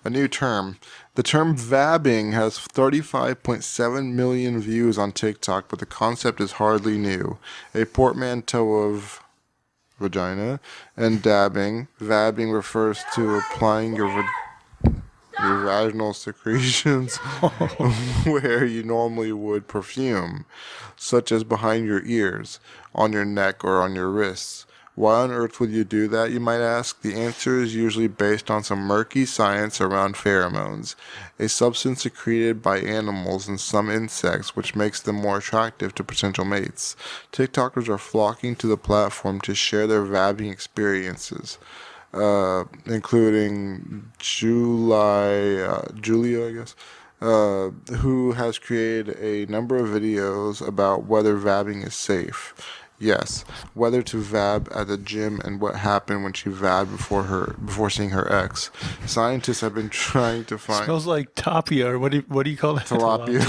A new term. The term vabbing has 35.7 million views on TikTok, but the concept is hardly new. A portmanteau of vagina and dabbing. Vabbing refers to applying your vaginal secretions where you normally would perfume, such as behind your ears, on your neck, or on your wrists. Why on earth would you do that, you might ask? The answer is usually based on some murky science around pheromones, a substance secreted by animals and some insects which makes them more attractive to potential mates. TikTokers are flocking to the platform to share their vabbing experiences, including Julia, I guess, who has created a number of videos about whether vabbing is safe. Yes, whether to vab at the gym and what happened when she vabbed before seeing her ex. Scientists have been trying to find Smells like tapia, or what do you call that? tilapia.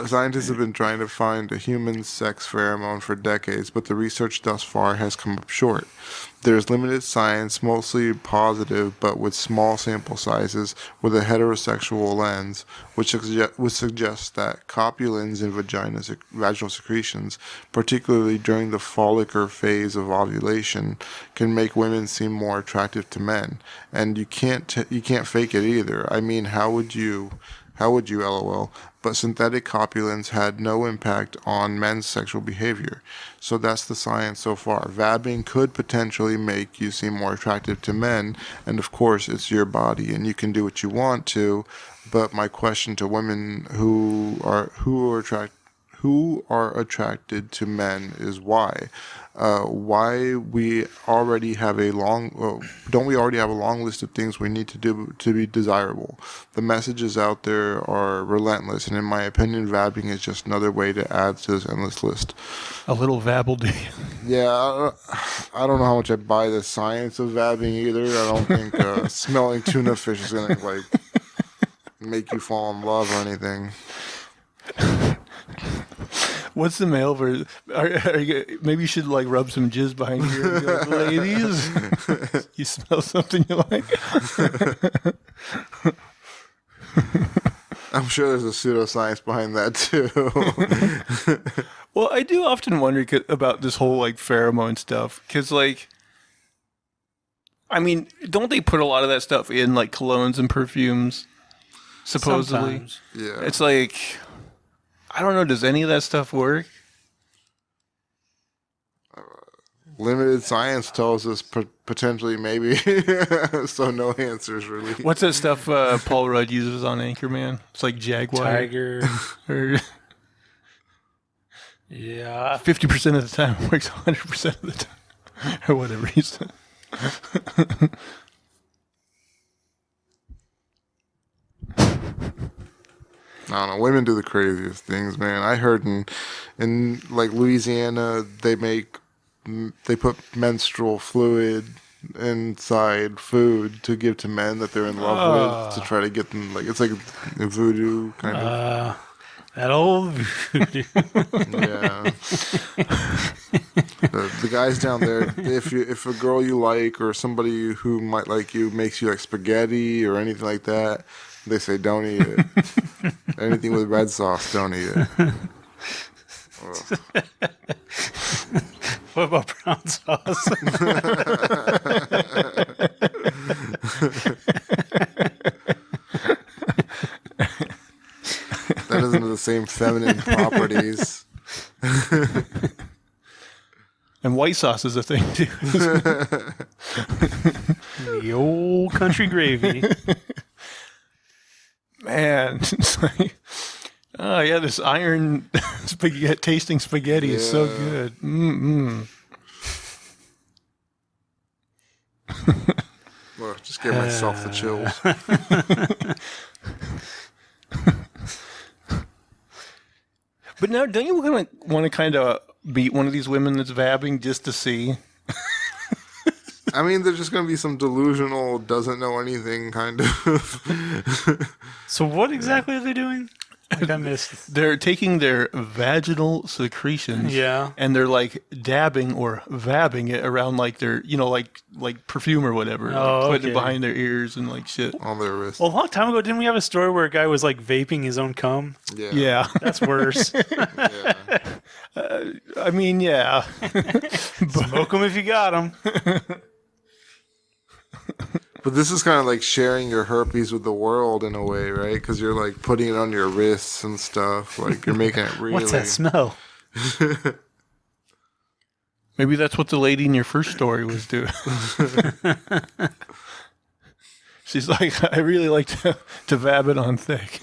Scientists have been trying to find a human sex pheromone for decades, but the research thus far has come up short. There is limited science, mostly positive, but with small sample sizes, with a heterosexual lens, which suggests that copulins in vaginal secretions, particularly during the follicular phase of ovulation, can make women seem more attractive to men. And you can't fake it either. I mean, how would you, LOL? But synthetic copulins had no impact on men's sexual behavior. So that's the science so far. Vabbing could potentially make you seem more attractive to men, and of course it's your body and you can do what you want to. But my question to women who are attracted to men is why? Why we already have don't we already have a long list of things we need to do to be desirable? The messages out there are relentless, and in my opinion, vabbing is just another way to add to this endless list. A little vabble do you? Yeah, I don't know how much I buy the science of vabbing either. I don't think smelling tuna fish is gonna make you fall in love or anything. What's the male version? Maybe you should rub some jizz behind here and be like, ladies, you smell something you like? I'm sure there's a pseudoscience behind that too. Well, I do often wonder about this whole pheromone stuff, because I mean, don't they put a lot of that stuff in colognes and perfumes? Supposedly. Sometimes. Yeah. It's I don't know, does any of that stuff work? Limited science tells us potentially maybe, so no answers really. What's that stuff Paul Rudd uses on Anchorman? It's like Jaguar. Tiger. Or Yeah. 50% of the time works 100% of the time. Or whatever he said. I don't know. Women do the craziest things, man. I heard in Louisiana, they put menstrual fluid inside food to give to men that they're in love with to try to get them it's like a voodoo kind of. That old voodoo. Yeah. The guys down there, if a girl you like or somebody who might like you makes you spaghetti or anything like that, they say don't eat it. Anything with red sauce, don't eat it. What about brown sauce? That doesn't have the same feminine properties. And white sauce is a thing too. The old country gravy. Man, it's oh yeah, this iron tasting spaghetti is so good. Well, just give myself the chills. But now, don't you want to kind of beat one of these women that's vabbing just to see? I mean, there's just going to be some delusional, doesn't know anything kind of. So what exactly are they doing? Like I missed. They're taking their vaginal secretions, Yeah. and they're like dabbing or vabbing it around like their, like perfume or whatever, Oh, like putting it okay. behind their ears and like shit. On their wrist. Well, a long time ago, didn't we have a story where a guy was like vaping his own cum? Yeah. Yeah, That's worse. Yeah. I mean, yeah, Smoke them if you got them. But this is kind of like sharing your herpes with the world in a way, right? Because you're like putting it on your wrists and stuff. Like you're making it really. What's that smell? maybe that's what the lady in your first story was doing. She's like, I really like to vab it on thick.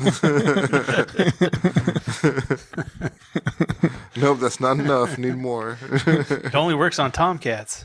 Nope, that's not enough. Need more. It only works on tomcats.